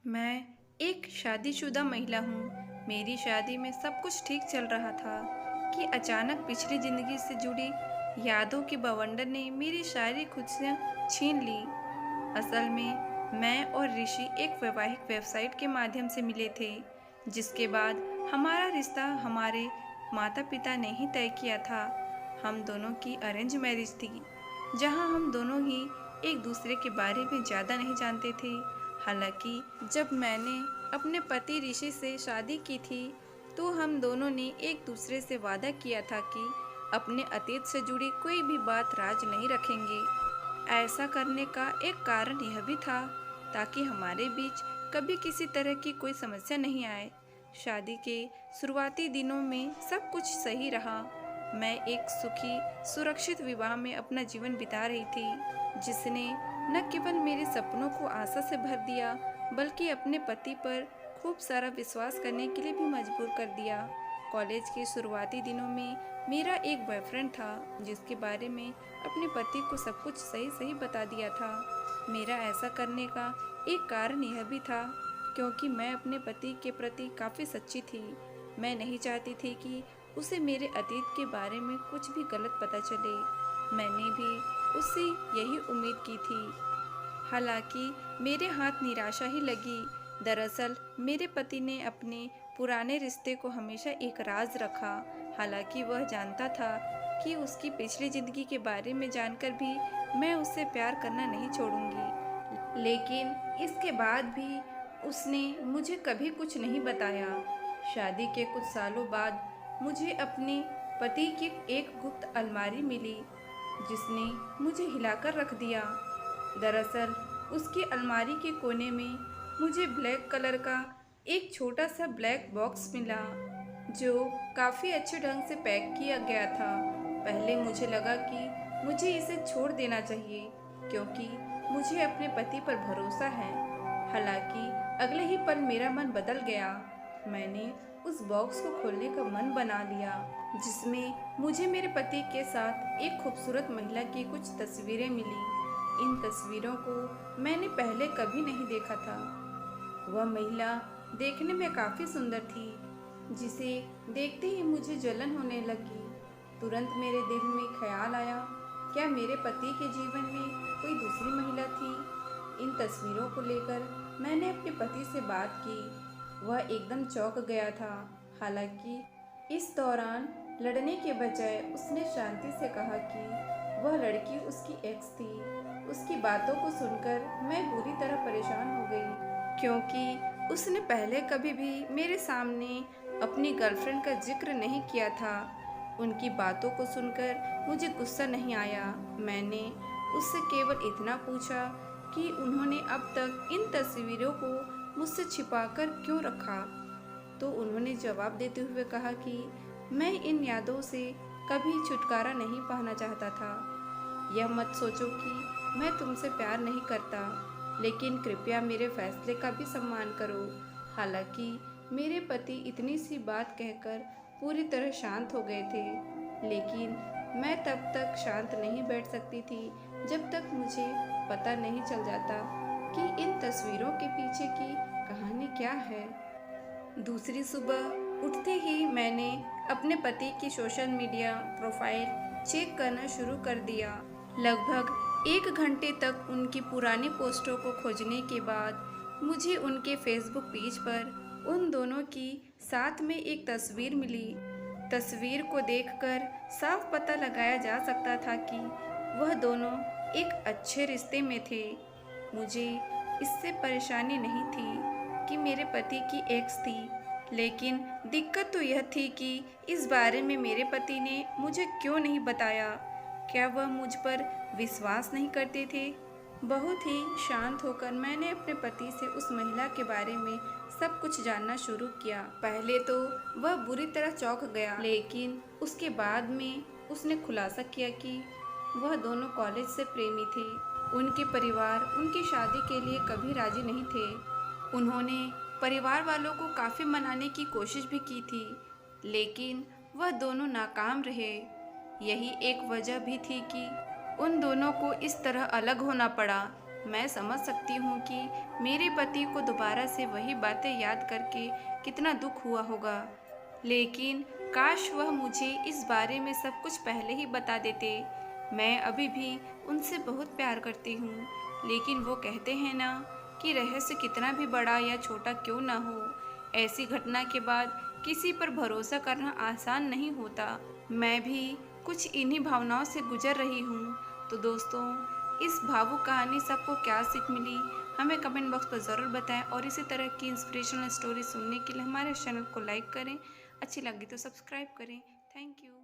मैं एक शादीशुदा महिला हूँ। मेरी शादी में सब कुछ ठीक चल रहा था कि अचानक पिछली ज़िंदगी से जुड़ी यादों के बवंडर ने मेरी सारी खुशियाँ छीन ली। असल में मैं और ऋषि एक वैवाहिक वेबसाइट के माध्यम से मिले थे, जिसके बाद हमारा रिश्ता हमारे माता-पिता ने ही तय किया था। हम दोनों की अरेंज मैरिज थी, जहाँ हम दोनों ही एक दूसरे के बारे में ज़्यादा नहीं जानते थे। हालांकि जब मैंने अपने पति ऋषि से शादी की थी, तो हम दोनों ने एक दूसरे से वादा किया था कि अपने अतीत से जुड़ी कोई भी बात राज नहीं रखेंगे। ऐसा करने का एक कारण यह भी था ताकि हमारे बीच कभी किसी तरह की कोई समस्या नहीं आए। शादी के शुरुआती दिनों में सब कुछ सही रहा। मैं एक सुखी, सुरक्षित विवाह में अपना जीवन बिता रही थी, जिसने न केवल मेरे सपनों को आशा से भर दिया, बल्कि अपने पति पर खूब सारा विश्वास करने के लिए भी मजबूर कर दिया। कॉलेज के शुरुआती दिनों में मेरा एक बॉयफ्रेंड था, जिसके बारे में अपने पति को सब कुछ सही सही बता दिया था। मेरा ऐसा करने का एक कारण यह भी था क्योंकि मैं अपने पति के प्रति काफ़ी सच्ची थी। मैं नहीं चाहती थी कि उसे मेरे अतीत के बारे में कुछ भी गलत पता चले। मैंने भी उससे यही उम्मीद की थी। हालांकि मेरे हाथ निराशा ही लगी। दरअसल मेरे पति ने अपने पुराने रिश्ते को हमेशा एक राज रखा। हालांकि वह जानता था कि उसकी पिछली ज़िंदगी के बारे में जानकर भी मैं उससे प्यार करना नहीं छोड़ूंगी। लेकिन इसके बाद भी उसने मुझे कभी कुछ नहीं बताया। शादी के कुछ सालों बाद मुझे अपने पति की एक गुप्त अलमारी मिली, जिसने मुझे हिलाकर रख दिया। दरअसल उसकी अलमारी के कोने में मुझे ब्लैक कलर का एक छोटा सा ब्लैक बॉक्स मिला, जो काफ़ी अच्छे ढंग से पैक किया गया था। पहले मुझे लगा कि मुझे इसे छोड़ देना चाहिए, क्योंकि मुझे अपने पति पर भरोसा है। हालांकि अगले ही पल मेरा मन बदल गया। मैंने उस बॉक्स को खोलने का मन बना लिया, जिसमें मुझे मेरे पति के साथ एक खूबसूरत महिला की कुछ तस्वीरें मिली। इन तस्वीरों को मैंने पहले कभी नहीं देखा था। वह महिला देखने में काफ़ी सुंदर थी, जिसे देखते ही मुझे जलन होने लगी। तुरंत मेरे दिल में ख्याल आया, क्या मेरे पति के जीवन में कोई दूसरी महिला थी? इन तस्वीरों को लेकर मैंने अपने पति से बात की। वह एकदम चौंक गया था। हालांकि इस दौरान लड़ने के बजाय उसने शांति से कहा कि वह लड़की उसकी एक्स थी। उसकी बातों को सुनकर मैं बुरी तरह परेशान हो गई, क्योंकि उसने पहले कभी भी मेरे सामने अपनी गर्लफ्रेंड का जिक्र नहीं किया था। उनकी बातों को सुनकर मुझे गुस्सा नहीं आया। मैंने उससे केवल इतना पूछा कि उन्होंने अब तक इन तस्वीरों को मुझसे छिपाकर क्यों रखा। तो उन्होंने जवाब देते हुए कहा कि मैं इन यादों से कभी छुटकारा नहीं पाना चाहता था। यह मत सोचो कि मैं तुमसे प्यार नहीं करता, लेकिन कृपया मेरे फैसले का भी सम्मान करो। हालांकि मेरे पति इतनी सी बात कहकर पूरी तरह शांत हो गए थे, लेकिन मैं तब तक शांत नहीं बैठ सकती थी जब तक मुझे पता नहीं चल जाता कि इन तस्वीरों के पीछे की कहानी क्या है। दूसरी सुबह उठते ही मैंने अपने पति की सोशल मीडिया प्रोफाइल चेक करना शुरू कर दिया। लगभग 1 घंटे तक उनकी पुरानी पोस्टों को खोजने के बाद मुझे उनके फेसबुक पेज पर उन दोनों की साथ में एक तस्वीर मिली। तस्वीर को देखकर साफ पता लगाया जा सकता था कि वह दोनों एक अच्छे रिश्ते में थे। मुझे इससे परेशानी नहीं थी कि मेरे पति की एक्स थी, लेकिन दिक्कत तो यह थी कि इस बारे में मेरे पति ने मुझे क्यों नहीं बताया। क्या वह मुझ पर विश्वास नहीं करते थे? बहुत ही शांत होकर मैंने अपने पति से उस महिला के बारे में सब कुछ जानना शुरू किया। पहले तो वह बुरी तरह चौंक गया, लेकिन उसके बाद में उसने खुलासा किया कि वह दोनों कॉलेज से प्रेमी थे। उनके परिवार उनकी शादी के लिए कभी राजी नहीं थे। उन्होंने परिवार वालों को काफ़ी मनाने की कोशिश भी की थी, लेकिन वह दोनों नाकाम रहे। यही एक वजह भी थी कि उन दोनों को इस तरह अलग होना पड़ा। मैं समझ सकती हूँ कि मेरे पति को दोबारा से वही बातें याद करके कितना दुख हुआ होगा, लेकिन काश वह मुझे इस बारे में सब कुछ पहले ही बता देते। मैं अभी भी उनसे बहुत प्यार करती हूँ, लेकिन वो कहते हैं ना कि रहस्य कितना भी बड़ा या छोटा क्यों ना हो, ऐसी घटना के बाद किसी पर भरोसा करना आसान नहीं होता। मैं भी कुछ इन्हीं भावनाओं से गुजर रही हूँ। तो दोस्तों, इस भावुक कहानी से आपको क्या सीख मिली, हमें कमेंट बॉक्स पर ज़रूर बताएं और इसी तरह की इंस्पिरेशनल स्टोरी सुनने के लिए हमारे चैनल को लाइक करें, अच्छी लगी तो सब्सक्राइब करें। Thank you.